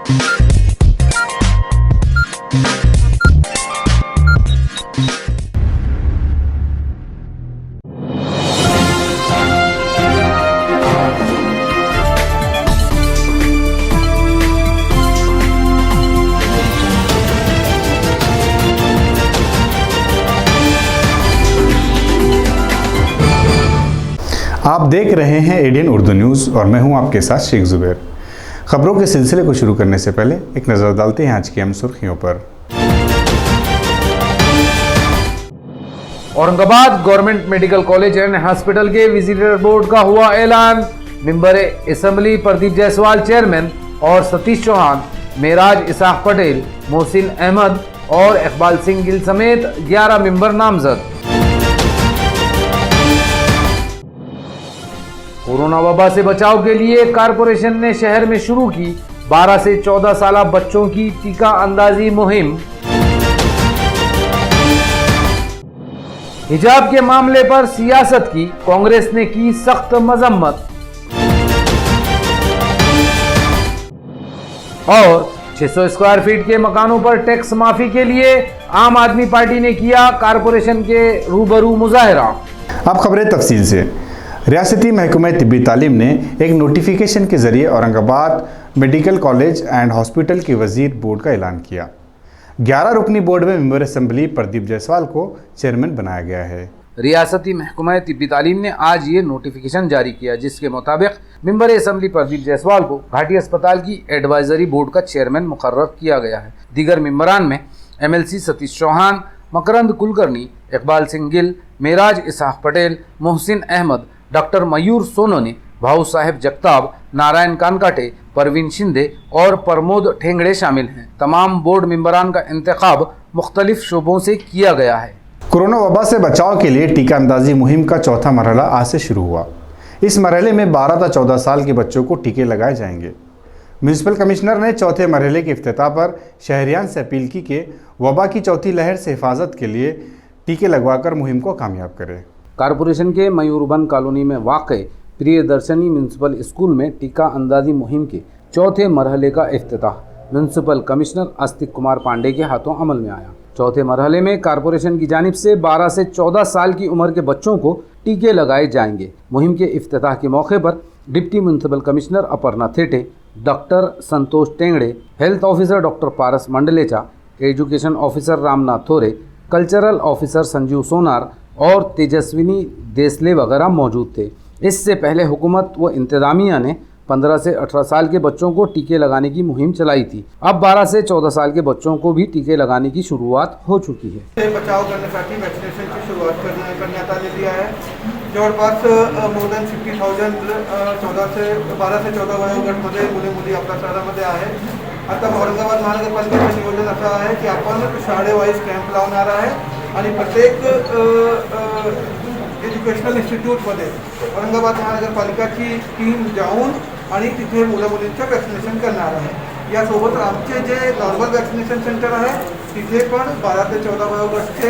आप देख रहे हैं एडियन उर्दू न्यूज़ और मैं हूं आपके साथ शेख जुबैर। खबरों के सिलसिले को शुरू करने से पहले एक नज़र डालते हैं आज की अहम सुर्खियों पर। Aurangabad government medical college and hospital के विजिटर बोर्ड का हुआ ऐलान। Member assembly Pradeep Jaiswal chairman और सतीश चौहान, मेराज इसाक पटेल, मोहसिन अहमद और इकबाल सिंह गिल समेत 11 मेंबर नामजद। कोरोना वबा से बचाव के लिए कारपोरेशन ने शहर में शुरू की 12 से 14 साल बच्चों की टीका अंदाजी मुहिम। हिजाब के मामले पर सियासत की कांग्रेस ने की सख्त मजम्मत। और 600 स्क्वायर फीट के मकानों पर टैक्स माफी के लिए आम आदमी पार्टी ने किया कारपोरेशन के रूबरू मुजाहरा। अब खबरें तफसील से। रियासती महकमा तिब्बी तालीम ने एक नोटिफिकेशन के जरिए Aurangabad medical college and hospital के वजीर बोर्ड का ऐलान किया। 11 रुकनी बोर्ड में मेंबर असेंबली प्रदीप जायसवाल को चेयरमैन बनाया गया है। रियासती महकमा तिब्बी तालीम ने आज ये नोटिफिकेशन जारी किया, जिसके मुताबिक मेंबर असेंबली प्रदीप जायसवाल को घाटी अस्पताल की एडवाइजरी बोर्ड का चेयरमैन मुकर्रर किया गया है। दीगर मेंबरान में MLC सतीश चौहान, मकरंद कुलकर्णी, इकबाल सिंह गिल, मेराज इसाक पटेल, मोहसिन अहमद, डॉक्टर मयूर सोनोने, भाऊ साहेब जगताब, नारायण कानकाटे, परवीन शिंदे और प्रमोद ठेंगड़े शामिल हैं। तमाम बोर्ड मेंबरान का इंतखाब मुख्तलिफ शोबों से किया गया है। कोरोना वबा से बचाव के लिए टीका अंदाजी मुहिम का चौथा मरहला आज से शुरू हुआ। इस मरहले में 12 से 14 साल के बच्चों को टीके लगाए जाएंगे। म्यूनसिपल कमिश्नर ने चौथे मरहले के इफ्तिताह पर शहरियान से अपील की कि वबा की चौथी लहर से हिफाजत के लिए टीके लगवाकर मुहिम को कामयाब करें। कारपोरेशन के मयूरबन कॉलोनी में वाक़ प्रियदर्शनी म्यूनसिपल स्कूल में टीका अंदाजी मुहिम के चौथे मरहले का इफ्तिताह म्यूनसिपल कमिश्नर आस्तिक कुमार पांडे के हाथों अमल में आया। चौथे मरहले में कारपोरेशन की जानिब से 12 से 14 साल की उम्र के बच्चों को टीके लगाए जाएंगे। मुहिम के इफ्तिताह के मौके पर deputy municipal commissioner Aparna Thete, doctor Santosh Tengde, health officer doctor Paras Mandlecha, education officer Ramnath Thore, cultural officer Sanjeev सोनार और तेजस्विनी देसले वगैरह मौजूद थे। इससे पहले हुकूमत व इंतजामिया ने 15 से 18 साल के बच्चों को टीके लगाने की मुहिम चलाई थी। अब 12 से 14 साल के बच्चों को भी टीके लगाने की शुरुआत हो चुकी है। बचाव करण्यासाठी वॅक्सिनेशनची सुरुवात करण्यात आलेली आहे। जवळपास मोर दॅन 50,000 12 से 14 वयोगटामध्ये मुली आपल्या शहरामध्ये आहेत। आता औरंगाबाद महानगरपालिकेचं नियोजन असं आहे की आपण शाळेवाईज कॅम्प लावणार आहे आणि प्रत्येक एज्युकेशनल इन्स्टिट्यूटमध्ये औरंगाबाद महानगरपालिकाची टीम जाऊन आणि तिथे मुलींचं वॅक्सिनेशन करणार आहे। यासोबत आमचे जे नॉर्मल वॅक्सिनेशन सेंटर आहे तिथे पण 12 ते 14 वयोगटचे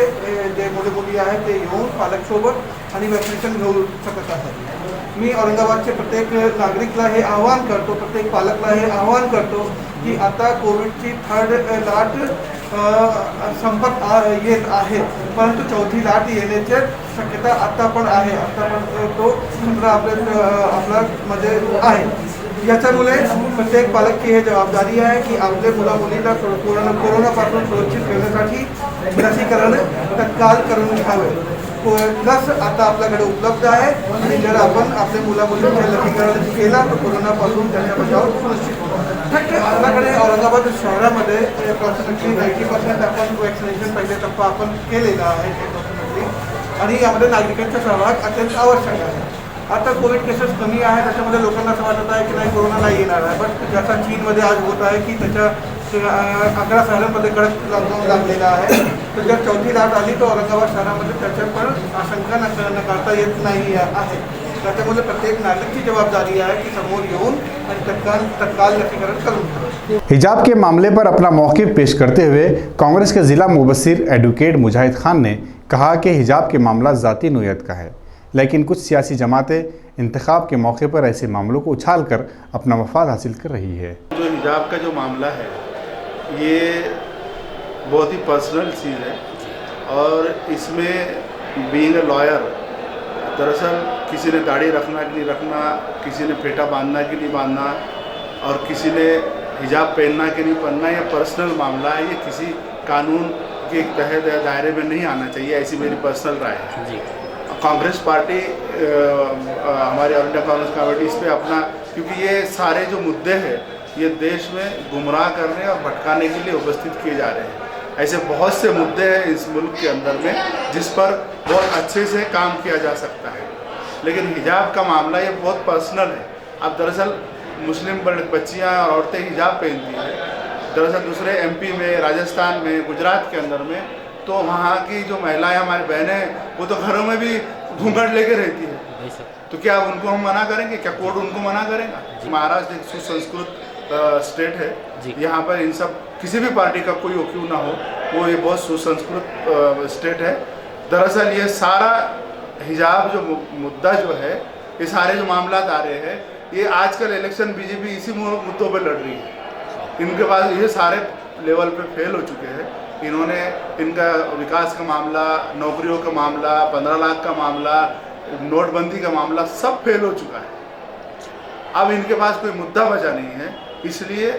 जे मुली आहेत ते येऊन पालकसोबत आणि वॅक्सिनेशन घेऊ शकत आहेत। मी औरंगाबादचे प्रत्येक नागरिकला हे आवाहन करतो, प्रत्येक पालकला हे आवाहन करतो की आता कोविडची 3rd लाट संपत येत आहे, परंतु चौथी लाट येण्याची शक्यता आता पण आहे। आता पण तो खतरा आपला मध्ये आहे। याच्यामुळे प्रत्येक पालकची हे जबाबदारी आहे की आपले मुलींना कोरोनापासून सुरक्षित ठेवण्यासाठी लसीकरण तत्काळ करून घ्यावे। लस आता आपल्याकडे उपलब्ध आहे आणि जर आपण आपल्या मुलींचे लसीकरण केला तर कोरोनापासून त्याचा बचाव सुनिश्चित होईल। आपल्याकडे औरंगाबाद शहरामध्ये अप्रॉक्सिमेटली 90% आपण वॅक्सिनेशन पहिले टप्पा आपण केलेला आहे आणि यामध्ये नागरिकांचा सहभाग अत्यंत आवश्यक आहे। आता कोविड केसेस कमी आहे, त्याच्यामध्ये लोकांना असं वाटत आहे की नाही कोरोना नाही येणार आहे, बट जसा चीनमध्ये आज होत आहे की त्याच्या 11 शहरांमध्ये कडक लॉकडाऊन लागलेला आहे। तर जर चौथी लाट आली तर औरंगाबाद शहरामध्ये त्याच्या पण आशंका नकारता येत नाही आहे। त्याच्यामुळे प्रत्येक नागरिकची जवाबदारी है कि समोर येऊन तत्काल लसीकरण करूँ। हिजाब के मामले पर अपना मौक़िफ़ पेश करते हुए कांग्रेस के ज़िला मुबस्सिर एडवोकेट मुजाहिद खान ने कहा कि हिजाब के मामला ज़ाती नोयत का है, लेकिन कुछ सियासी जमातें इंतखाब के मौके पर ऐसे मामलों को उछाल कर अपना मफाद हासिल कर रही है। जो हिजाब का जो मामला है ये बहुत ही पर्सनल चीज़ है और इसमें बीइंग अ लॉयर दरअसल किसी ने दाढ़ी रखना कि नहीं रखना, किसी ने फेटा बांधना कि नहीं बांधना और किसी ने हिजाब पहनना कि नहीं पहनना, यह पर्सनल मामला है। ये किसी कानून के तहत दायरे में नहीं आना चाहिए, ऐसी मेरी पर्सनल राय है जी। कांग्रेस पार्टी हमारी ऑल इंडिया कांग्रेस कमेटी इस पर अपना, क्योंकि ये सारे जो मुद्दे हैं ये देश में गुमराह करने और भटकाने के लिए उपस्थित किए जा रहे हैं। ऐसे बहुत से मुद्दे हैं इस मुल्क के अंदर में जिस पर बहुत अच्छे से काम किया जा सकता है, लेकिन हिजाब का मामला ये बहुत पर्सनल है। अब दरअसल मुस्लिम बच्चियाँ और औरतें हिजाब पहनती हैं, दरअसल दूसरे एमपी में, राजस्थान में, गुजरात के अंदर में, तो वहाँ की जो महिलाएं हमारी बहनें हैं वो तो घरों में भी घूंघट लेके रहती है, तो क्या उनको हम मना करेंगे? क्या कोर्ट उनको मना करेगा? महाराष्ट्र एक सुसंस्कृत स्टेट है, यहाँ पर इन सब किसी भी पार्टी का कोई वो क्यों ना हो, वो ये बहुत सुसंस्कृत स्टेट है। दरअसल ये सारा हिजाब जो मुद्दा जो है, ये सारे जो मामला आ रहे हैं, ये आजकल इलेक्शन बीजेपी इसी मुद्दों पर लड़ रही है। इनके पास ये सारे लेवल पे फेल हो चुके हैं। इन्होंने इनका विकास का मामला, नौकरियों का मामला, 15 लाख का मामला, नोटबंदी का मामला सब फेल हो चुका है। अब इनके पास कोई मुद्दा बचा नहीं है, इसलिए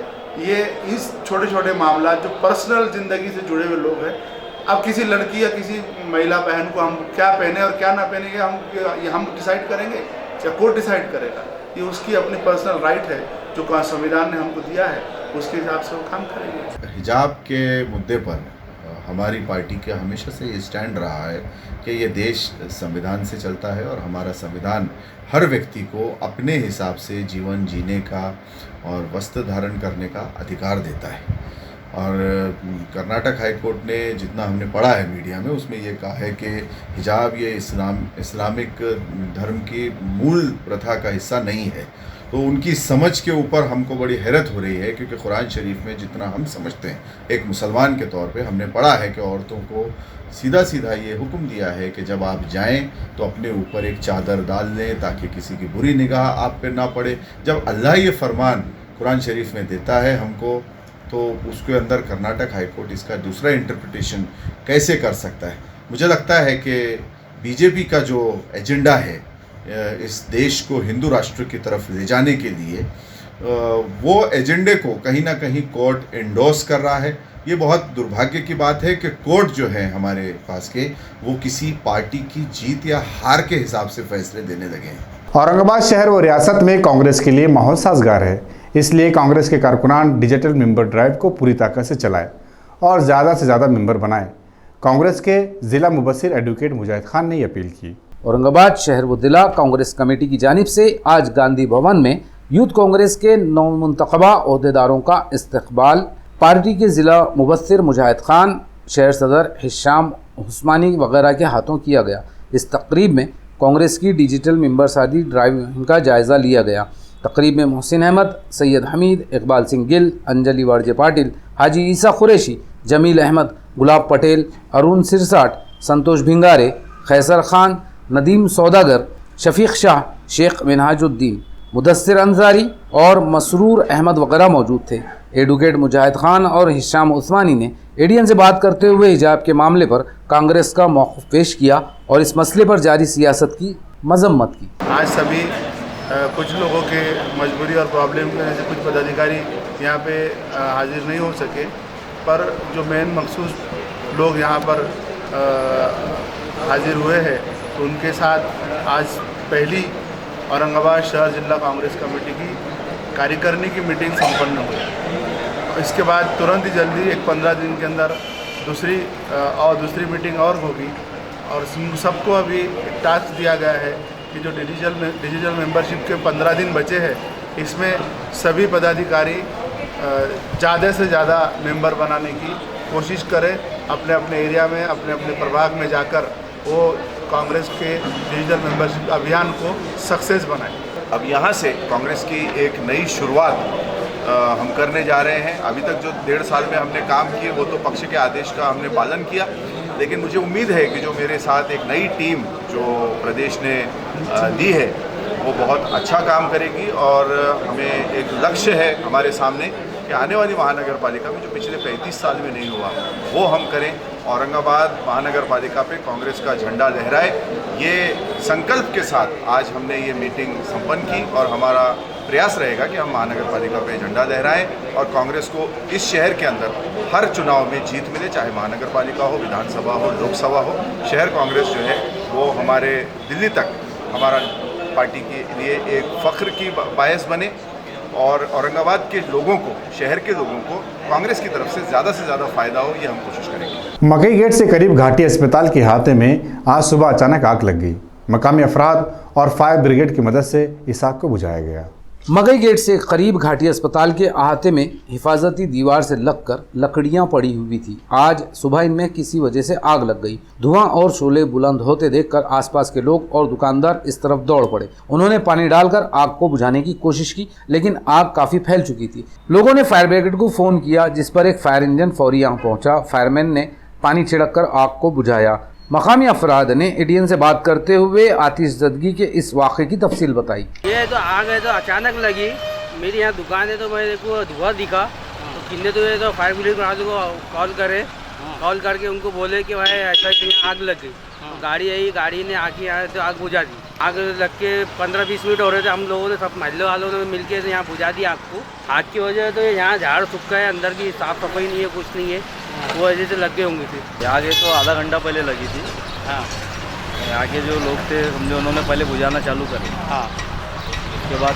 ये इस छोटे छोटे मामला जो पर्सनल ज़िंदगी से जुड़े हुए लोग हैं, अब किसी लड़की या किसी महिला बहन को हम क्या पहने और क्या ना पहनेंगे हम डिसाइड करेंगे या कोर्ट डिसाइड करेगा? ये उसकी अपनी पर्सनल राइट है जो संविधान ने हमको दिया है, उसके हिसाब से वो काम करेंगे। हिजाब के मुद्दे पर हमारी पार्टी का हमेशा से ये स्टैंड रहा है कि ये देश संविधान से चलता है और हमारा संविधान हर व्यक्ति को अपने हिसाब से जीवन जीने का और वस्त्र धारण करने का अधिकार देता है। और कर्नाटक हाई कोर्ट ने जितना हमने पढ़ा है मीडिया में, उसमें ये कहा है कि हिजाब ये इस्लामिक धर्म की मूल प्रथा का हिस्सा नहीं है। तो उनकी समझ के ऊपर हमको बड़ी हैरत हो रही है, क्योंकि कुरान शरीफ में जितना हम समझते हैं एक मुसलमान के तौर पे, हमने पढ़ा है कि औरतों को सीधा सीधा ये हुक्म दिया है कि जब आप जाएं तो अपने ऊपर एक चादर डाल लें ताकि किसी की बुरी निगाह आप पे ना पड़े। जब अल्लाह ये फरमान कुरान शरीफ में देता है हमको, तो उसके अंदर कर्नाटक हाई कोर्ट इसका दूसरा इंटरप्रिटेशन कैसे कर सकता है? मुझे लगता है कि बीजेपी का जो एजेंडा है इस देश को हिंदू राष्ट्र की तरफ ले जाने के लिए, वो एजेंडे को कहीं ना कहीं कोर्ट एंडोर्स कर रहा है। ये बहुत दुर्भाग्य की बात है कि कोर्ट जो है हमारे पास के, वो किसी पार्टी की जीत या हार के हिसाब से फैसले देने लगे हैं। औरंगाबाद शहर व रियासत में कांग्रेस के लिए माहौल साजगार है, इसलिए कांग्रेस के कारकुनान डिजिटल मेंबर ड्राइव को पूरी ताकत से चलाएं और ज़्यादा से ज़्यादा मेंबर बनाएं। कांग्रेस के ज़िला मुबस्सिर एडवोकेट मुजाहिद खान ने अपील की। औरंगाबाद शहर व जिला कांग्रेस कमेटी की जानिब से आज गांधी भवन में यूथ कांग्रेस के नौमुंतखबा ओहदेदारों का इस्तकबाल पार्टी के ज़िला मुबस्सिर मुजाहिद खान, शहर सदर हिशाम उस्मानी वगैरह के हाथों किया गया। इस तकरीब में कांग्रेस की डिजिटल मेंबर शादी ड्राइव का जायज़ा लिया गया। तकरीब में मोहसिन अहमद, सैयद हमीद, इकबाल सिंह गिल, अंजलि वारजे पाटिल, हाजी ईसा कुरैशी, जमील अहमद, गुलाब पटेल, अरुण सिरसाट, संतोष भिंगारे, खैसर खान, नदीम सौदागर, शफीक शाह, शेख मिनहाजुद्दीन, मुदस्सिर अंसारी और मसरूर अहमद वगैरह मौजूद थे। एडवोकेट मुजाहिद खान और हिशाम उस्मानी ने एडीएन से बात करते हुए हिजाब के मामले पर कांग्रेस का मौक़िफ़ पेश किया और इस मसले पर जारी सियासत की मजम्मत की। आज सभी कुछ लोगों के मजबूरी और प्रॉब्लम की वजह से कुछ पदाधिकारी यहाँ पे हाजिर नहीं हो सके, पर जो मेन मखसूस लोग यहाँ पर हाजिर हुए हैं, तो उनके साथ आज पहली औरंगाबाद शहर जिला कांग्रेस कमेटी की कार्यकारिणी की मीटिंग संपन्न हुई। इसके बाद तुरंत ही जल्दी एक 15 दिन के अंदर दूसरी मीटिंग और होगी और सबको अभी टास्क दिया गया है कि जो डिजिटल मेंबरशिप के 15 दिन बचे हैं, इसमें सभी पदाधिकारी ज़्यादा से ज़्यादा मेंबर बनाने की कोशिश करें। अपने अपने एरिया में, अपने अपने प्रभाग में जाकर वो कांग्रेस के डिजिटल मेंबरशिप अभियान को सक्सेस बनाएं। अब यहाँ से कांग्रेस की एक नई शुरुआत हम करने जा रहे हैं। अभी तक जो 1.5 साल में हमने काम किए वो तो पक्ष के आदेश का हमने पालन किया, लेकिन मुझे उम्मीद है कि जो मेरे साथ एक नई टीम जो प्रदेश ने दी है, वो बहुत अच्छा काम करेगी और हमें एक लक्ष्य है हमारे सामने कि आने वाली महानगर पालिका में जो पिछले 35 साल में नहीं हुआ वो हम करें। औरंगाबाद महानगर पालिका पे कांग्रेस का झंडा लहराए, ये संकल्प के साथ आज हमने ये मीटिंग संपन्न की और हमारा प्रयास रहेगा कि हम महानगर पालिका पे झंडा लहराएं और कांग्रेस को इस शहर के अंदर हर चुनाव में जीत मिले, चाहे महानगर पालिका हो, विधानसभा हो, लोकसभा हो। शहर कांग्रेस जो है वो हमारे दिल्ली तक हमारा पार्टी के लिए एक फ़ख्र की बायस बने और औरंगाबाद के लोगों को, शहर के लोगों को कांग्रेस की तरफ से ज़्यादा फ़ायदा हो, ये हम कोशिश करेंगे। मकई गेट से करीब घाटी अस्पताल के अहाते में आज सुबह अचानक आग लग गई। मकामी अफराद और फायर ब्रिगेड की मदद से इस आग को बुझाया गया। मकई गेट से करीब घाटी अस्पताल के अहाते में हिफाजती दीवार से लगकर लकड़ियां पड़ी हुई थी। आज सुबह इनमें किसी वजह से आग लग गई। धुआं और शोले बुलंद होते देखकर आसपास के लोग और दुकानदार इस तरफ दौड़ पड़े। उन्होंने पानी डालकर आग को बुझाने की कोशिश की, लेकिन आग काफी फैल चुकी थी। लोगों ने फायर ब्रिगेड को फोन किया, जिस पर एक फायर इंजन फौरी यहाँ पहुंचा। फायरमैन ने पानी छिड़क कर आग को बुझाया। मकामी अफराद ने एटीएन से बात करते हुए आतिशज़दगी के इस वाक़े की तफसील बताई। ये तो आग है तो अचानक लगी, मेरी यहाँ दुकान है तो मेरे को धुआं दिखा तो किन्ने तो ये तो फायर ब्रिगेड को कॉल करके उनको बोले कि भाई ऐसा यहाँ आग लग गई। तो गाड़ी आई, गाड़ी ने आके यहाँ तो आग बुझा दी। आग लग के 15-20 मिनट हो रहे थे, हम लोगों ने सब महल्ले वालों ने मिलके तो यहाँ बुझा दी आग को। आग की वजह तो यहाँ झाड़ सूख गए, अंदर की साफ सफाई नहीं है, कुछ नहीं है, वो वजह से लग गई होंगी थी। आगे तो आधा घंटा पहले लगी थी। हाँ, यहाँ के जो लोग थे समझे उन्होंने पहले बुझाना चालू करी। हाँ, उसके बाद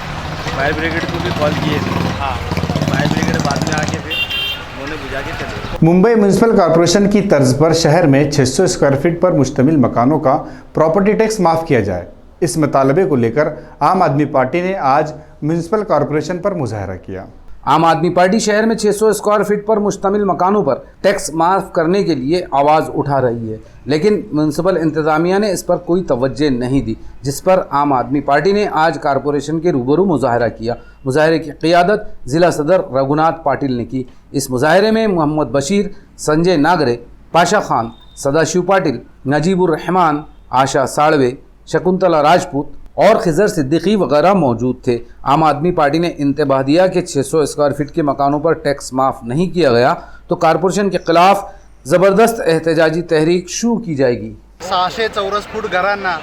फायर ब्रिगेड को भी कॉल किए थे। हाँ, फायर ब्रिगेड बाद में आके फिर उन्होंने बुझा के चले। मुंबई म्यूनिसिपल कॉरपोरेशन की तर्ज पर शहर में 600 स्क्वायर फीट पर मुश्तमिल मकानों का प्रॉपर्टी टैक्स माफ़ किया जाए। इस मुतालबे को लेकर आम आदमी पार्टी ने आज म्यूनिसिपल कॉरपोरेशन पर मुजाहरा किया। आम आदमी पार्टी शहर में 600 स्क्वायर फीट पर मुश्तमिल मकानों पर टैक्स माफ़ करने के लिए आवाज़ उठा रही है, लेकिन म्यूनिसिपल इंतज़ामिया ने इस पर कोई तवज्जो नहीं दी, जिस पर आम आदमी पार्टी ने आज कॉरपोरेशन के रूबरू मुजाहरा किया। मुजाहरे की क़ियादत ज़िला सदर रघुनाथ पाटिल ने की। इस मुजाहरे में मोहम्मद बशीर, संजय नागरे, पाशा खान, सदाशिव पाटिल, नजीबुर रहमान, आशा साड़वे, शकुंतला राजपूत और खिजर सिद्दीकी वगैरह मौजूद थे। आम आदमी पार्टी ने इंतबाह दिया कि 600 स्क्वायर फीट के मकानों पर टैक्स माफ़ नहीं किया गया तो कॉरपोरेशन के खिलाफ ज़बरदस्त एहतजाजी तहरीक शुरू की जाएगी। 600 चौरस फूट घरांना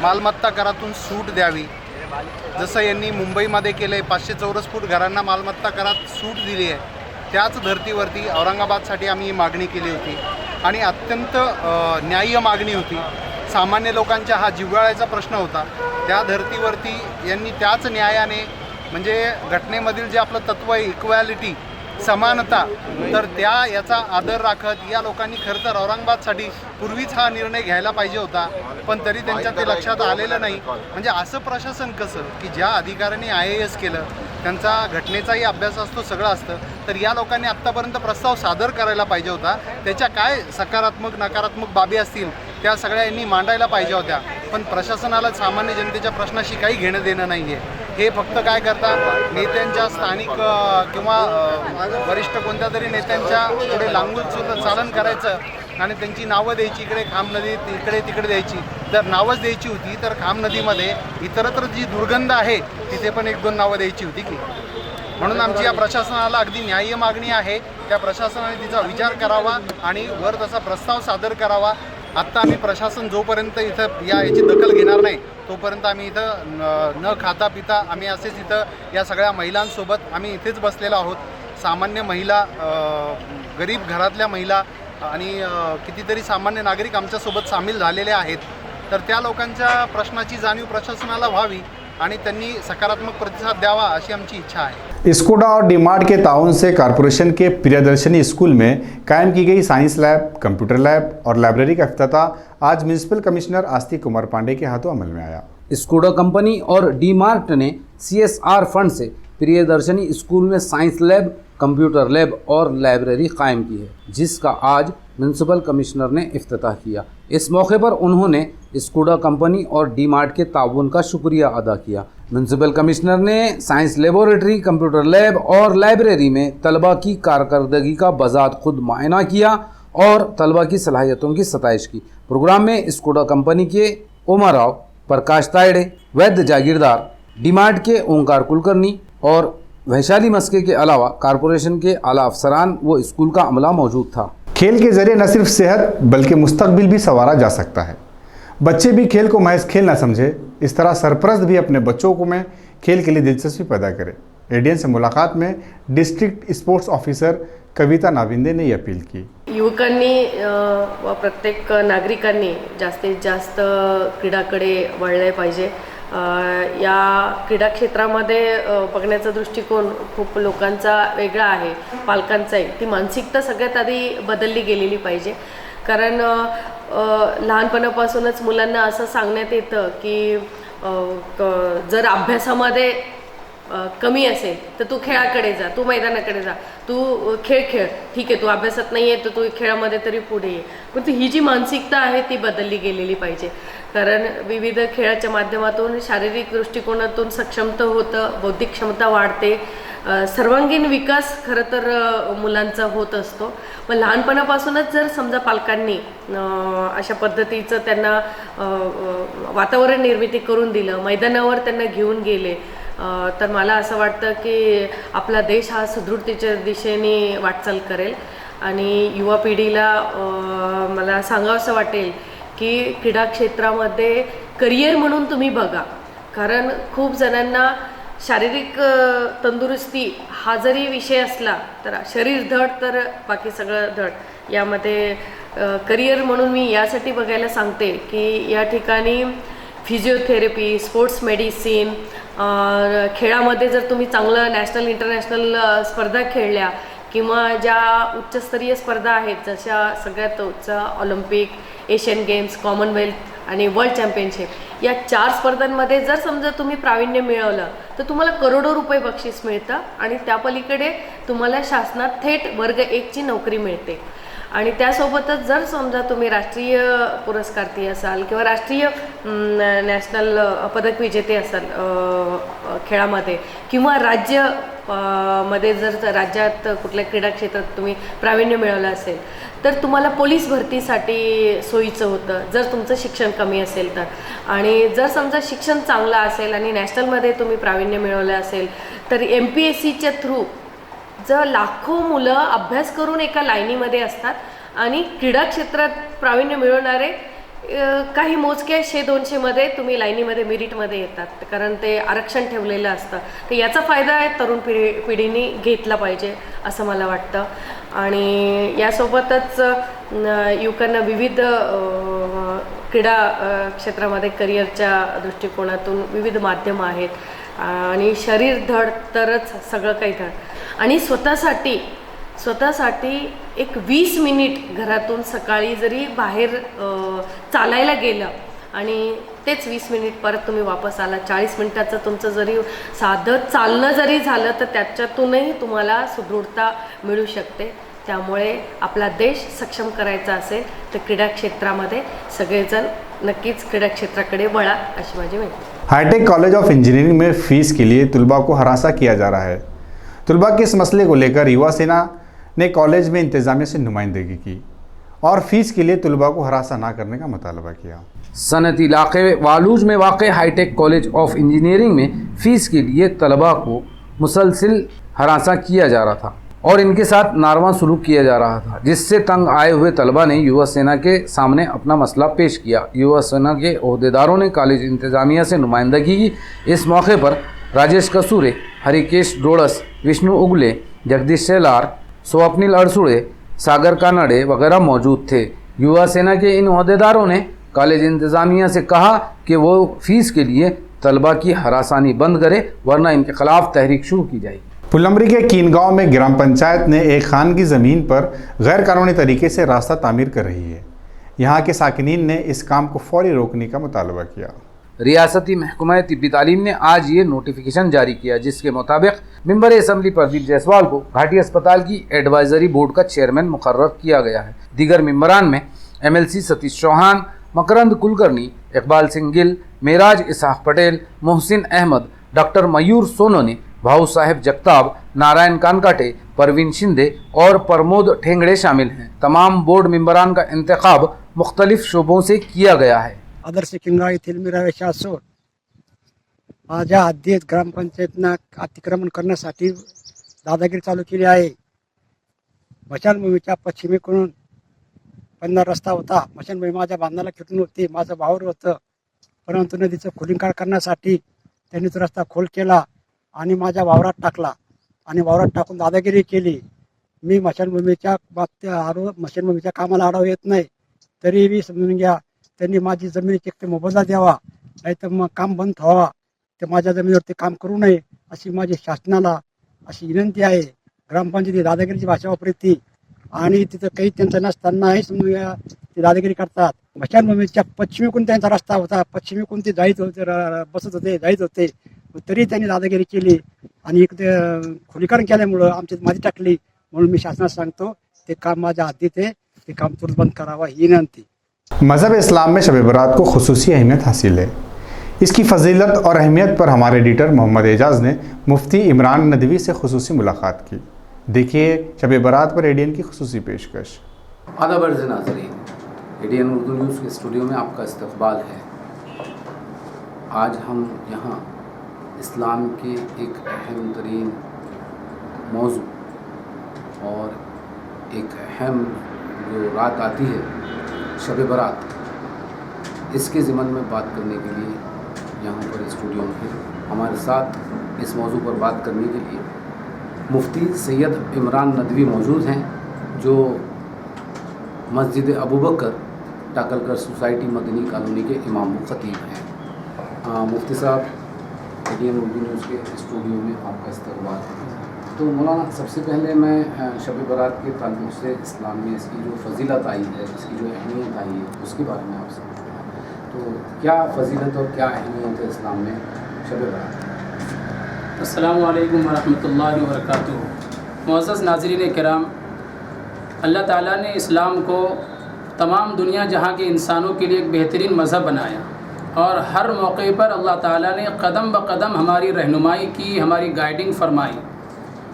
मालमत्ता करातून सूट द्यावी, जसं यांनी मुंबईमध्ये केले 500 चौरस फूट घरांना मालमत्ता करात सूट दिली आहे, त्याच धर्तीवरती औरंगाबादसाठी आम्ही ही मागणी केली होती आणि अत्यंत न्याय्य मागणी होती। सामान्य लोकांचा हा जिव्हाळ्याचा प्रश्न होता। त्या धर्तीवरती यांनी त्याच न्यायाने, म्हणजे घटनेमधील जे आपलं तत्व आहे इक्वॅलिटी, समानता, तर त्या याचा आदर राखत या लोकांनी खरं तर औरंगाबादसाठी पूर्वीच हा निर्णय घ्यायला पाहिजे होता, पण तरी त्यांच्या ते लक्षात आलेलं नाही। म्हणजे असं प्रशासन कसं की ज्या अधिकाऱ्यांनी IAS केलं, त्यांचा घटनेचाही अभ्यास असतो, सगळं असतं, तर या लोकांनी आत्तापर्यंत प्रस्ताव सादर करायला पाहिजे होता। त्याच्या काय सकारात्मक नकारात्मक बाबी असतील त्या सगळ्या यांनी मांडायला पाहिजे होत्या, पण प्रशासनाला सामान्य जनतेच्या प्रश्नाशी काही घेणं देणं नाही आहे। हे फक्त काय करतात, नेत्यांच्या स्थानिक किंवा वरिष्ठ कोणत्या तरी नेत्यांच्या पुढे लांगून चालन करायचं आणि त्यांची नावं द्यायची, इकडे खाम नदी, इकडे तिकडे द्यायची। जर नावंच द्यायची होती तर खाम नदीमध्ये इतरत्र जी दुर्गंध आहे तिथे पण 1-2 नावं द्यायची होती की। म्हणून आमची या प्रशासनाला अगदी न्याय्य मागणी आहे, त्या प्रशासनाने तिचा विचार करावा आणि वर तसा प्रस्ताव सादर करावा। आत्ता आम्ही प्रशासन जोपर्यंत इथं याची दखल घेणार नाही तोपर्यंत आम्ही इथं न खाता पिता आम्ही असेच इथं या सगळ्या महिलांसोबत आम्ही इथेच बसलेलो आहोत। सामान्य महिला, गरीब घरातल्या महिला आणि कितीतरी सामान्य नागरिक आमच्यासोबत सामील झालेले आहेत, तर त्या लोकांच्या प्रश्नाची जाणीव प्रशासनाला व्हावी आणि त्यांनी सकारात्मक प्रतिसाद द्यावा अशी आमची इच्छा आहे। स्कूडा और डीमार्ट के ताउन से कॉरपोरेशन के प्रियदर्शनी स्कूल में कायम की गई साइंस लैब, कंप्यूटर लैब और लाइब्रेरी का इफ्तिताह आज म्यूनिसिपल कमिश्नर आस्तिक कुमार पांडे के हाथों अमल में आया। स्कूडा कंपनी और डीमार्ट ने CSR फंड से प्रियदर्शनी स्कूल में साइंस लैब, कंप्यूटर लैब और लाइब्रेरी कायम की है, जिसका आज म्यूनिसिपल कमिश्नर ने इफ्तिताह किया। इस मौके पर उन्होंने स्कूडा कंपनी और डीमार्ट के ताउन का शुक्रिया अदा किया। म्यूनिसिपल कमिश्नर ने साइंस लेबोरेटरी, कंप्यूटर लैब और लाइब्रेरी में तलबा की कारकर्दगी का बजात खुद मुआयना किया और तलबा की सलाहियतों की सताइश की। प्रोग्राम में स्कूडा कंपनी के उमराव, प्रकाश तायड़े, वैद्य जागीरदार, डीमार्ट के ओंकार कुलकर्णी और वैशाली मस्के के अलावा कॉरपोरेशन के आला अफसरान व स्कूल का अमला मौजूद था। खेल के जरिए न सिर्फ सेहत बल्कि मुस्तकबिल भी संवारा जा सकता है। बच्चे भी खेल को महज खेल ना समझे, इस तरह सरपरस्त भी अपने बच्चों को में खेल के लिए दिलचस्पी पैदा करे। एडीएन से मुलाकात में डिस्ट्रिक्ट स्पोर्ट्स ऑफिसर कविता नाविंदे ने अपील की। युवकांनी व प्रत्येक नागरिकांनी जास्तीत जास्त क्रीडाकडे वळले पाहिजे। या क्रीडा क्षेत्रामध्ये बघण्याचा दृष्टिकोन खूप लोकांचा वेगळा आहे, पालकांचाही। ती मानसिकता सगळ्यात आधी बदलली गेलेली पाहिजे, कारण लहानपणापासूनच मुलांना असं सांगण्यात येतं की जर अभ्यासामध्ये कमी असेल तर तू खेळाकडे जा, तू मैदानाकडे जा, तू खेळ खेळ, ठीक आहे तू अभ्यासात नाही आहे तर तू खेळामध्ये तरी पुढे ये। पण ही जी मानसिकता आहे ती बदलली गेलेली पाहिजे, कारण विविध खेळाच्या माध्यमातून शारीरिक दृष्टिकोनातून सक्षमता होतं, बौद्धिक क्षमता वाढते, सर्वांगीण विकास खरं तर मुलांचा होत असतो। पण लहानपणापासूनच जर समजा पालकांनी अशा पद्धतीचं त्यांना वातावरण निर्मिती करून दिलं, मैदानावर त्यांना घेऊन गेले, तर मला असं वाटतं की आपला देश हा सुदृढतेच्या दिशेने वाटचाल करेल। आणि युवा पिढीला मला सांगावंसं वाटेल की क्रीडा क्षेत्रामध्ये करिअर म्हणून तुम्ही बघा, कारण खूप जणांना शारीरिक तंदुरुस्ती हा जरी विषय असला तर शरीर धड तर बाकी सगळं धड। यामध्ये करिअर म्हणून मी यासाठी बघायला सांगते की या ठिकाणी फिजिओथेरपी, स्पोर्ट्स मेडिसिन, खेळामध्ये जर तुम्ही चांगलं नॅशनल इंटरनॅशनल स्पर्धा खेळल्या किंवा ज्या उच्चस्तरीय स्पर्धा आहेत, जशा सगळ्यात उच्च ऑलिम्पिक, एशियन गेम्स, कॉमनवेल्थ आणि वर्ल्ड चॅम्पियनशिप, या 4 स्पर्धांमध्ये जर समजा तुम्ही प्रावीण्य मिळवलं तर तुम्हाला करोडो रुपये बक्षीस मिळतं आणि त्यापलीकडे तुम्हाला शासनात थेट वर्ग 1 ची नोकरी मिळते। आणि त्यासोबतच जर समजा तुम्ही राष्ट्रीय पुरस्कारती असाल किंवा राष्ट्रीय नॅशनल पदक विजेते असाल खेळामध्ये किंवा राज्य मध्ये जर राज्यात कुठल्या क्रीडा क्षेत्रात तुम्ही प्रावीण्य मिळवलं असेल तर तुम्हाला पोलीस भरतीसाठी सोयीचं होतं, जर तुमचं शिक्षण कमी असेल तर। आणि जर समजा शिक्षण चांगलं असेल आणि नॅशनलमध्ये तुम्ही प्रावीण्य मिळवलं असेल तर MPSCच्या थ्रू जर लाखो मुलं अभ्यास करून एका लाईनीमध्ये असतात आणि क्रीडा क्षेत्रात प्रावीण्य मिळवणारे काही मोजक्या 100-200 मध्ये तुम्ही लाईनीमध्ये मेरिटमध्ये येतात, कारण ते आरक्षण ठेवलेलं असतं। तर याचा फायदा तरुण पिढीने घेतला पाहिजे असं मला वाटतं। आणि यासोबतच युवकांना विविध क्रीडा क्षेत्रामध्ये करिअरच्या दृष्टिकोनातून विविध माध्यमं आहेत आणि शरीर धड तरच सगळं काही धड। आणि स्वतःसाठी एक 20 मिनिट घरातून सकाळी जरी बाहेर चालायला गेलं आणि तेच 20 मिनिट परत तुम्ही वापस आला, 40 मिनिटाचं तुमचं जरी साधं चालणं जरी झालं तर त्याच्यातूनही तुम्हाला सुदृढता मिळू शकते। त्यामुळे आपला देश सक्षम करायचा असेल तर क्रीडा क्षेत्रामध्ये सगळेजण नक्कीच क्रीडा क्षेत्राकडे वळा अशी माझी विनंती। हाईटेक कॉलेज ऑफ इंजीनियरिंग में फीस के लिए तलबा को हरासा किया जा रहा है। तलबा के इस मसले को लेकर युवा सेना ने कॉलेज में इंतजामिया से नुमाइंदगी की और फीस के लिए तलबा को हरासा ना करने का मुतालबा किया। सनती इलाके वालूज में वाक़ हाईटेक कॉलेज ऑफ इंजीनियरिंग में फ़ीस के लिए तलबा को मुसलसिल हरासा किया जा रहा था और इनके साथ नारवा सलूक किया जा रहा था, जिससे तंग आए हुए तलबा ने युवा सेना के सामने अपना मसला पेश किया। युवा सेना के ओहदेदारों ने कॉलेज इंतज़ामिया से नुमाइंदगी की। इस मौके पर राजेश कसूरे, हरिकेश डोड़स, विष्णु उगले, जगदीश सेलार, स्वप्निल अड़सुड़े, सागर कानड़े वगैरह मौजूद थे। युवा सेना के इन ओहदेदारों ने कॉलेज इंतज़ामिया से कहा कि वो फ़ीस के लिए तलबा की हरासानी बंद करे, वरना इनके खिलाफ तहरीक शुरू की जाएगी। फुलंबरी के कीन गांव में ग्राम पंचायत ने एक खान की ज़मीन पर गैर कानूनी तरीके से रास्ता तामीर कर रही है। यहाँ के साकिनीन ने इस काम को फौरी रोकने का मुतालबा किया। रियासती महकमा तिब्बी तालीम ने आज ये नोटिफिकेशन जारी किया, जिसके मुताबिक मेंबर असम्बली प्रदीप जायसवाल को घाटी अस्पताल की एडवाइजरी बोर्ड का चेयरमैन मुकर्रर किया गया है। दीगर मेंबरान में MLC सतीश चौहान, मकरंद कुलकर्णी, इकबाल सिंह गिल, मेराज इसहाक पटेल, मोहसिन अहमद, डॉक्टर मयूर सोनोने, भाऊ साहेब जगताब, नारायण कानकाटे, परवीन शिंदे और प्रमोद ठेंगड़े शामिल हैं। तमाम बोर्ड मेंबरान का इंतखाब मुख्तलिफ शोबों से किया गया है। आदर्श किंगाळ येथील मी रहिवासी असून माझ्या हद्दीत ग्रामपंचायतीनं अतिक्रमण करण्यासाठी दादागिरी चालू केली आहे. स्मशानभूमीच्या पश्चिमेकडून पहिला रस्ता होता. स्मशानभूमी माझ्या बांधाला खेटून होती, माझं वावर होतं, परंतु नदीचं खोलीकरण करण्यासाठी त्यांनी तो रस्ता खोल केला आणि माझ्या वावरात टाकला आणि वावरात टाकून दादागिरी केली. मी स्मशानभूमीच्या कामाला आढावा येत नाही, तरी बी समजून घ्या त्यांनी माझी जमिनीची एक मोबदला द्यावा, नाही तर मग काम बंद व्हावा, ते माझ्या जमिनीवरती काम करू नये अशी माझी शासनाला अशी विनंती आहे. ग्रामपंचायती दादागिरीची भाषा वापरते आणि तिथं काही त्यांचं नसतानाही समजून घ्या ते दादागिरी करतात. स्मशानभूमीच्या पश्चिमेकडून त्यांचा रस्ता होता, पश्चिमेकडून ते जात होते, तरी त्यांनी दादागिरी केली आणि इकडे खोलीकरण केल्यामुळं आमची माती टाकली. म्हणून मी शासनाला सांगतो ते काम माझ्या हद्दीत आहे, ते काम तुरंत बंद करावा ही विनंती. मज़हब इस्लाम में शब बरात को खुसूसी अहमियत हासिल है। इसकी फजीलत और अहमियत पर हमारे एडिटर मोहम्मद एजाज ने मुफ्ती इमरान नदवी से खुसूसी मुलाकात की। देखिए शब बरात पर एडीएन की खुसूसी पेशकश। आदाब अर्ज़ नाज़रीन, एडीएन उर्दू न्यूज़ के स्टूडियो में आपका इस्तकबाल है। आज हम यहाँ इस्लाम के एक अहम तरीन मौजू और एक अहम जो रात आती है शब बरात, इसके ज़िमन में बात करने के लिए यहाँ पर स्टूडियो में हमारे साथ इस मौजू पर बात करने के लिए मुफ्ती सैयद इमरान नदवी मौजूद हैं, जो मस्जिद अबू बकर टाकलकर सोसाइटी मदनी कॉलोनी के इमाम व खतीब हैं। मुफ्ती साहब, एडीएन उर्दू न्यूज़ के स्टूडियो में आपका इस्तकबाल है। तो मौलाना, सबसे पहले मैं शब बरात के ताल्लुक़ से इस्लाम में इसकी जो फजीलत आई है, इसकी जो अहमियत आई है, उसके बारे में आपसे तो क्या फजीलत और क्या अहमियत है इस्लाम में शब बरात? अस्सलामु अलैकुम वरहमतुल्लाहि वबरकातुहू। मुअज़्ज़ज़ नाज़रीन किराम, अल्लाह ताला ने इस्लाम को तमाम दुनिया जहाँ के इंसानों के लिए एक बेहतरीन मज़हब बनाया और हर मौके पर अल्लाह ताला ने कदम ब कदम हमारी रहनुमाई की, हमारी गाइडिंग फरमाई।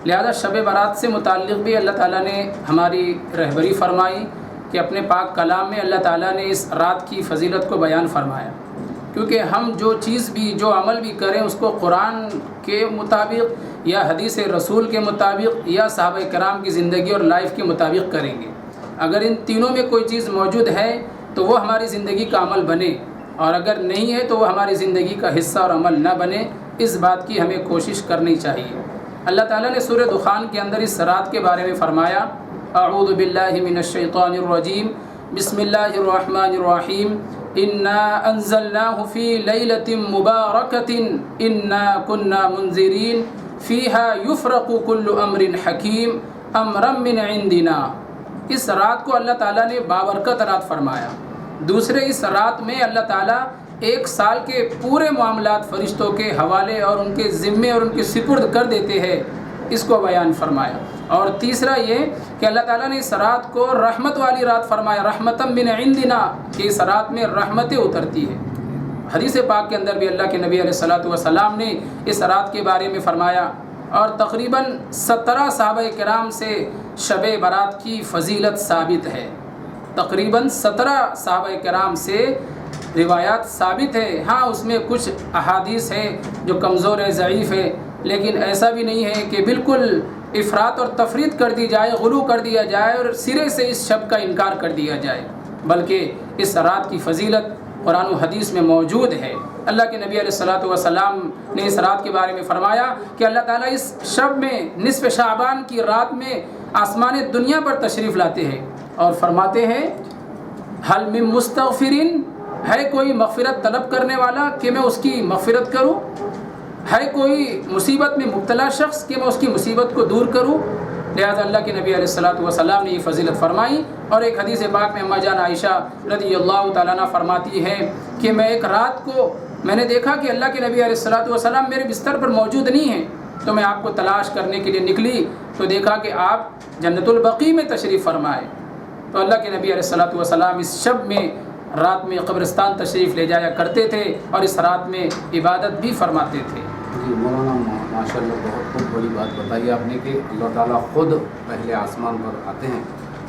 लिहाजा शब बरात से मुताल्लिक़ भी अल्लाह ताला ने हमारी रहबरी फरमाई कि अपने पाक कलाम में अल्लाह ताला ने इस रात की फ़जीलत को बयान फरमाया, क्योंकि हम जो चीज़ भी, जो अमल भी करें उसको कुरान के मुताबिक या हदीस रसूल के मुताबिक या सहाबा कराम की ज़िंदगी और लाइफ के मुताबिक करेंगे। अगर इन तीनों में कोई चीज़ मौजूद है तो वो हमारी ज़िंदगी का अमल बने, और अगर नहीं है तो वो हमारी ज़िंदगी का हिस्सा और अमल न बने। इस बात की हमें कोशिश करनी चाहिए। अल्लाह ताला ने सूरह दुखान के अंदर इस रात के बारे में फरमाया, अऊज़ु बिल्लाहि मिनश शैतानिर रजीम, बिस्मिल्लाहिर रहमानिर रहीम, इन्ना अंज़लनाहु फ़ी लैलतिन मुबारकतिन इन्ना कुन्ना मुंज़िरीन फ़ीहा युफ़रक़ु कुल्लु अम्रिन हकीम अम्रम मिन इंदिना। इस रात को अल्लाह ताला ने बाबरकत रात फरमाया। दूसरे, इस रात में अल्लाह ताला एक साल के पूरे मामलात फ़रिश्तों के हवाले और उनके ज़िम्मे और उनके सिपुर्द कर देते हैं, इसको बयान फरमाया। और तीसरा ये कि अल्लाह ताला ने इस रात को रहमत वाली रात फरमाया, रहमतम मिन इंदिना, कि इस रात में रहमतें उतरती है। हदीस पाक के अंदर भी अल्लाह के नबी अलैहिस्सलातु वस्सलाम ने इस रात के बारे में फरमाया, और तकरीबन 17 सहाबा किराम से शब बरात की फ़जीलत साबित है। तकरीबन 17 सहाबा किराम से रिवायात साबित है। हाँ, उसमें कुछ अहादीस है जो कमज़ोर है, ज़ईफ़ है, लेकिन ऐसा भी नहीं है कि बिल्कुल इफ़रात और तफरीद कर दी जाए, गुलू कर दिया जाए और सिरे से इस शब का इनकार कर दिया जाए, बल्कि इस रात की फ़जीलत कुरान और हदीस में मौजूद है। अल्लाह के नबी अलैहिस्सलातु वस्सलाम ने इस रात के बारे में फ़रमाया कि अल्लाह ताला इस शब में निस्फ़ शाबान की रात में आसमान दुनिया पर तशरीफ़ लाते हैं और फरमाते हैं, हल मिन मुस्तग़फ़िरिन, है कोई मग़फ़िरत तलब करने वाला कि मैं उसकी मग़फ़िरत करूँ? है कोई मुसीबत में मुब्तला शख्स कि मैं उसकी मुसीबत को दूर करूँ? लिहाजा अल्लाह के नबी अलैहिस्सलातु वस्सलाम ने ये फ़जीलत फरमाई। और एक हदीस पाक में अम्मा जान आयशा रज़ियल्लाहु ताला अन्हा फरमाती हैं कि मैं एक रात को मैंने देखा कि अल्लाह के नबी अलैहिस्सलातु वस्सलाम मेरे बिस्तर पर मौजूद नहीं हैं, तो मैं आपको तलाश करने के लिए निकली तो देखा कि आप जन्नतुल बक़ी में तशरीफ़ फरमाए। तो अल्लाह के नबी अलैहिस्सलातु वस्सलाम इस शब में रात में कब्रिस्तान तशरीफ़ ले जाया करते थे और इस रात में इबादत भी फरमाते थे। जी मौलाना, माशाल्लाह बहुत बड़ी बात बताई आपने कि अल्लाह ताला ख़ुद पहले आसमान पर आते हैं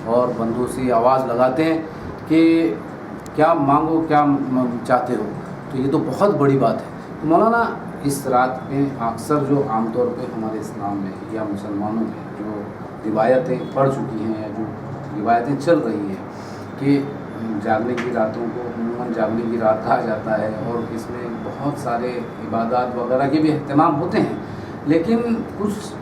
और बंदों से आवाज़ लगाते हैं कि کیا مانگو کیا چاہتے ہو، تو یہ تو بہت بڑی بات ہے۔ تو مولانا اس رات میں اکثر جو عام طور پہ ہمارے اسلام میں یا مسلمانوں میں جو روایتیں پڑھ چکی ہیں یا جو روایتیں چل رہی ہیں کہ جاگنے کی راتوں کو عموماً جاگنے کی رات کہا جاتا ہے، اور اس میں بہت سارے عبادات وغیرہ کے بھی اہتمام ہوتے ہیں، لیکن کچھ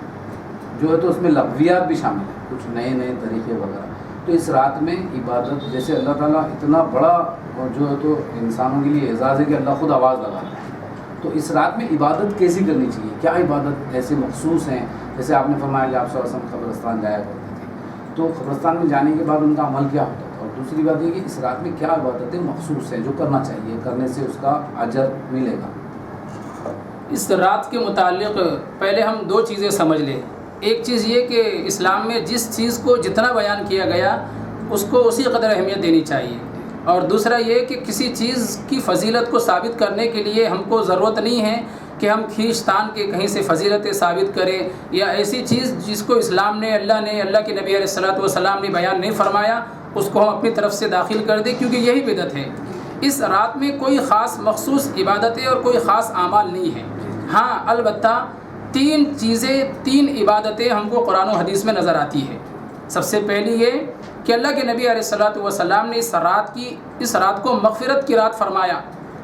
جو ہے تو اس میں لغویات بھی شامل ہیں، کچھ نئے نئے طریقے وغیرہ۔ تو اس رات میں عبادت، جیسے اللہ تعالیٰ اتنا بڑا اور جو ہے تو انسانوں کے لیے اعزاز ہے کہ اللہ خود آواز لگا رہا ہے، تو اس رات میں عبادت کیسی کرنی چاہیے؟ کیا عبادت ایسے مخصوص ہیں؟ جیسے آپ نے فرمایا کہ آپ صلی اللہ علیہ وسلم قبرستان جایا کرتے تھے، تو قبرستان میں جانے کے بعد ان کا عمل کیا ہوتا تھا؟ اور دوسری بات یہ کہ اس رات میں کیا عبادتیں مخصوص ہیں جو کرنا چاہیے، کرنے سے اس کا اجر ملے گا؟ اس رات کے متعلق پہلے ہم دو چیزیں سمجھ لیں۔ ایک چیز یہ کہ اسلام میں جس چیز کو جتنا بیان کیا گیا اس کو اسی قدر اہمیت دینی چاہیے، اور دوسرا یہ کہ کسی چیز کی فضیلت کو ثابت کرنے کے لیے ہم کو ضرورت نہیں ہے کہ ہم کھینچتان کے کہیں سے فضیلتیں ثابت کریں، یا ایسی چیز جس کو اسلام نے اللہ کے نبی علیہ الصلوۃ والسلام نے بیان نہیں فرمایا اس کو ہم اپنی طرف سے داخل کر دیں، کیونکہ یہی بدعت ہے۔ اس رات میں کوئی خاص مخصوص عبادتیں اور کوئی خاص اعمال نہیں ہیں۔ ہاں البتہ تین عبادتیں ہم کو قرآن و حدیث میں نظر آتی ہے۔ سب سے پہلی یہ کہ اللہ کے نبی علیہ الصلوۃ والسلام نے اس رات کو مغفرت کی رات فرمایا،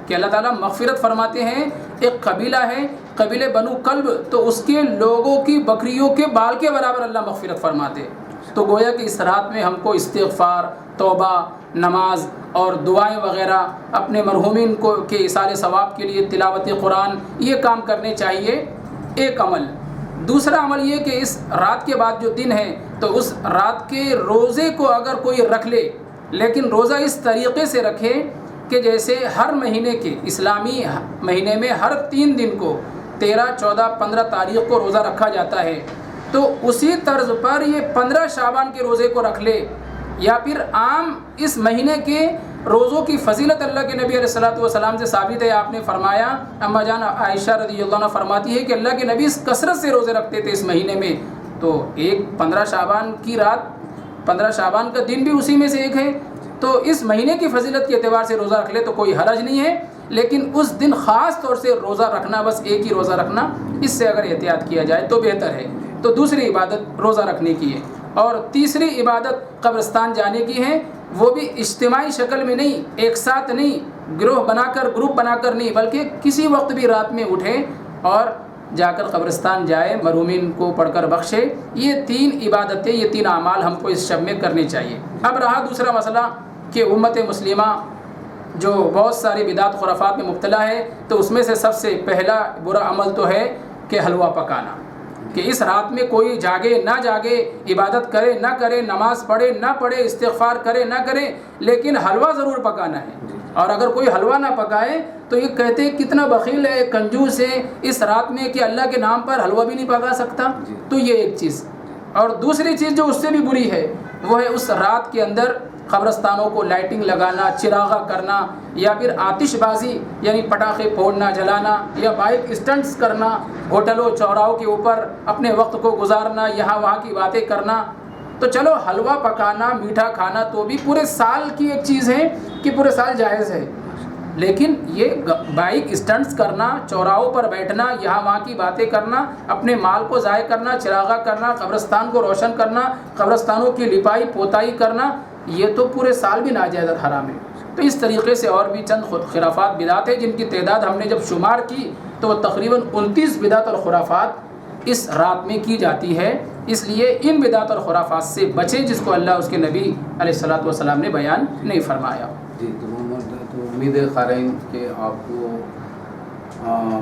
کہ اللہ تعالیٰ مغفرت فرماتے ہیں۔ ایک قبیلہ ہے قبیلے بنو کلب، تو اس کے لوگوں کی بکریوں کے بال کے برابر اللہ مغفرت فرماتے۔ تو گویا کہ اس رات میں ہم کو استغفار، توبہ، نماز اور دعائیں وغیرہ، اپنے مرحومین کو کے ایصال ثواب کے لیے تلاوت قرآن، یہ کام کرنے چاہیے۔ ایک عمل۔ دوسرا عمل یہ کہ اس رات کے بعد جو دن ہے تو اس رات کے روزے کو اگر کوئی رکھ لے، لیکن روزہ اس طریقے سے رکھے کہ جیسے ہر مہینے کے اسلامی مہینے میں ہر 3 دن کو 13، 14، 15 تاریخ کو روزہ رکھا جاتا ہے، تو اسی طرز پر یہ 15 شعبان کے روزے کو رکھ لے، یا پھر عام اس مہینے کے روزوں کی فضیلت اللہ کے نبی علیہ الصلوۃ والسلام سے ثابت ہے۔ آپ نے فرمایا، اما جان عائشہ رضی اللہ عنہ فرماتی ہے کہ اللہ کے نبی کثرت سے روزے رکھتے تھے اس مہینے میں، تو ایک 15 شعبان کی رات، 15 شعبان کا دن بھی اسی میں سے ایک ہے، تو اس مہینے کی فضیلت کے اعتبار سے روزہ رکھ لے تو کوئی حرج نہیں ہے، لیکن اس دن خاص طور سے روزہ رکھنا، بس ایک ہی روزہ رکھنا، اس سے اگر احتیاط کیا جائے تو بہتر ہے۔ تو دوسری عبادت روزہ رکھنے کی ہے، اور تیسری عبادت قبرستان جانے کی ہے، وہ بھی اجتماعی شکل میں نہیں، ایک ساتھ نہیں، گروہ بنا کر، گروپ بنا کر نہیں، بلکہ کسی وقت بھی رات میں اٹھیں اور جا کر قبرستان جائے، مرحومین کو پڑھ کر بخشے۔ یہ 3 عبادتیں، یہ 3 اعمال ہم کو اس شب میں کرنے چاہیے۔ اب رہا دوسرا مسئلہ کہ امت مسلمہ جو بہت ساری بدعت خرافات میں مبتلا ہے، تو اس میں سے سب سے پہلا برا عمل تو ہے کہ حلوہ پکانا، کہ اس رات میں کوئی جاگے نہ جاگے، عبادت کرے نہ کرے، نماز پڑھے نہ پڑھے، استغفار کرے نہ کرے، لیکن حلوہ ضرور پکانا ہے۔ اور اگر کوئی حلوہ نہ پکائے تو یہ کہتے ہیں کتنا بخیل ہے، کنجوس ہے، اس رات میں کہ اللہ کے نام پر حلوہ بھی نہیں پکا سکتا۔ تو یہ ایک چیز۔ اور دوسری چیز جو اس سے بھی بری ہے وہ ہے اس رات کے اندر قبرستانوں کو لائٹنگ لگانا، چراغا کرنا، یا پھر آتش بازی یعنی پٹاخے پھوڑنا، جلانا، یا بائک اسٹنٹس کرنا، ہوٹلوں چوراہوں کے اوپر اپنے وقت کو گزارنا، یہاں وہاں کی باتیں کرنا۔ تو چلو حلوہ پکانا، میٹھا کھانا تو بھی پورے سال کی ایک چیز ہے کہ پورے سال جائز ہے، لیکن یہ بائک اسٹنٹس کرنا، چوراہوں پر بیٹھنا، یہاں وہاں کی باتیں کرنا، اپنے مال کو ضائع کرنا، چراغا کرنا، قبرستان کو روشن کرنا، قبرستانوں کی لپائی پوتائی کرنا، یہ تو پورے سال بھی ناجائز اور حرام ہے۔ تو اس طریقے سے اور بھی چند خرافات بدعت ہیں جن کی تعداد ہم نے جب شمار کی تو وہ تقریباً 29 بدعت اور خرافات اس رات میں کی جاتی ہے۔ اس لیے ان بدعت اور خرافات سے بچیں جس کو اللہ اس کے نبی علیہ الصلوۃ والسلام نے بیان نہیں فرمایا۔ جی تو امید ہے قارئین کہ آپ کو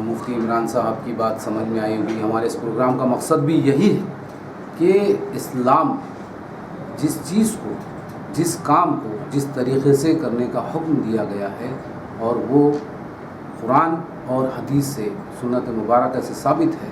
مفتی عمران صاحب کی بات سمجھ میں آئی ہوگی۔ ہمارے اس پروگرام کا مقصد بھی یہی ہے کہ اسلام جس چیز کو، جس کام کو جس طریقے سے کرنے کا حکم دیا گیا ہے، اور وہ قرآن اور حدیث سے، سنت مبارکہ سے ثابت ہے،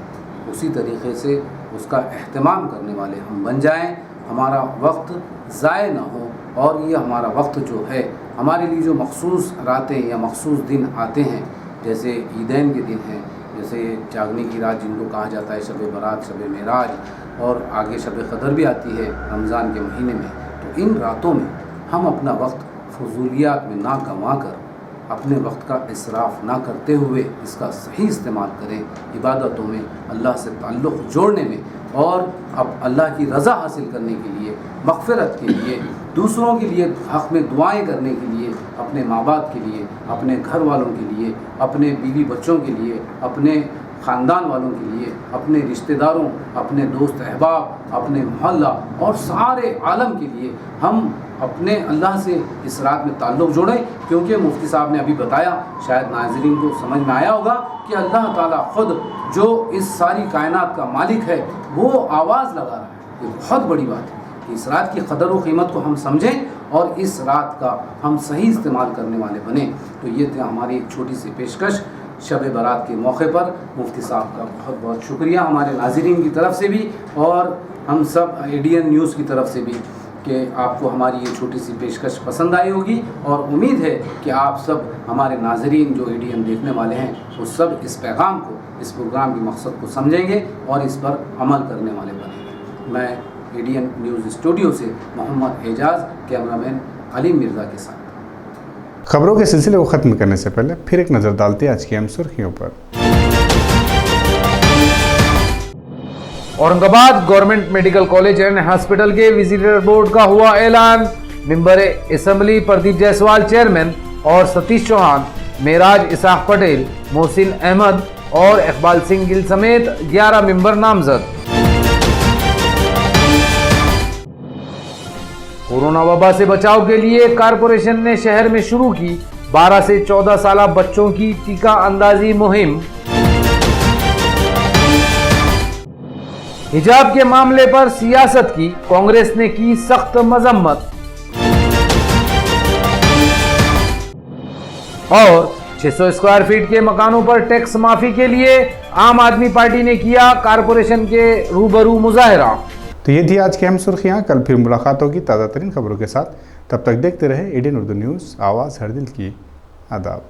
اسی طریقے سے اس کا اہتمام کرنے والے ہم بن جائیں، ہمارا وقت ضائع نہ ہو، اور یہ ہمارا وقت جو ہے، ہمارے لیے جو مخصوص راتیں یا مخصوص دن آتے ہیں، جیسے عیدین کے دن ہیں، جیسے جاگنے کی رات جن کو کہا جاتا ہے، شب برات، شب معراج، اور آگے شب قدر بھی آتی ہے رمضان کے مہینے میں، تو ان راتوں میں ہم اپنا وقت फजूलियात में ना गंवा कर अपने वक्त का इसराफ ना करते हुए इसका सही इस्तेमाल करें, इबादतों में अल्लाह से ताल्लुक़ जोड़ने में और अब अल्लाह की रज़ा हासिल करने के लिए, मग़फ़िरत के लिए, दूसरों के लिए हक़ में दुआएं करने के लिए, अपने माँ बाप के लिए, अपने घर वालों के लिए, अपने बीवी बच्चों के लिए, अपने ख़ानदान वालों के लिए, अपने रिश्तेदारों, अपने दोस्त अहबाब, अपने मोहल्ला और सारे आलम के लिए हम अपने अल्लाह से इस रात में ताल्लुक़ जोड़ें, क्योंकि मुफ्ती साहब ने अभी बताया, शायद नाज़रीन को समझ में आया होगा कि अल्लाह ताला ख़ुद जो इस सारी कायनात का मालिक है वो आवाज़ लगा रहा है। ये बहुत बड़ी बात है कि इस रात की क़दर व क़ीमत को हम समझें और इस रात का हम सही इस्तेमाल करने वाले बने। तो ये थी हमारी एक छोटी सी पेशकश शब बारात के मौके पर। मुफ्ती साहब का बहुत बहुत शुक्रिया हमारे नाज़रीन की तरफ से भी और हम सब ADN न्यूज़ की तरफ से भी कि आपको हमारी ये छोटी सी पेशकश पसंद आई होगी और उम्मीद है कि आप सब हमारे नाज़रीन जो ADN देखने वाले हैं वो सब इस पैगाम को, इस प्रोग्राम के मकसद को समझेंगे और इस पर अमल करने वाले बनेंगे। मैं ADN न्यूज़ स्टूडियो से मोहम्मद एजाज, कैमरामैन अलीम मिर्ज़ा के साथ। खबरों के सिलसिले को ख़त्म करने से पहले फिर एक नज़र डालते हैं आज की अहम सुर्खियों पर। Aurangabad government medical college and hospital के विजिटर बोर्ड का हुआ ऐलान। Member assembly Pradeep Jaiswal chairman और सतीश चौहान, मेराज इसाक पटेल, मोहसिन अहमद और इकबाल सिंह गिल समेत 11 मेंबर नामजद। कोरोना वबा से बचाव के लिए कारपोरेशन ने शहर में शुरू की 12 से 14 साल बच्चों की टीका अंदाजी मुहिम। हिजाब के मामले पर सियासत की कांग्रेस ने की सख्त मजम्मत। और 600 स्क्वायर फीट के मकानों पर टैक्स माफी के लिए आम आदमी पार्टी ने किया कारपोरेशन के रूबरू मुजाहरा। तो ये थी आज की अहम सुर्खियाँ। कल फिर मुलाकात होगी ताज़ा तरीन खबरों के साथ। तब तक देखते रहे ADN उर्दू न्यूज़, आवाज़ हर दिल की। आदाब।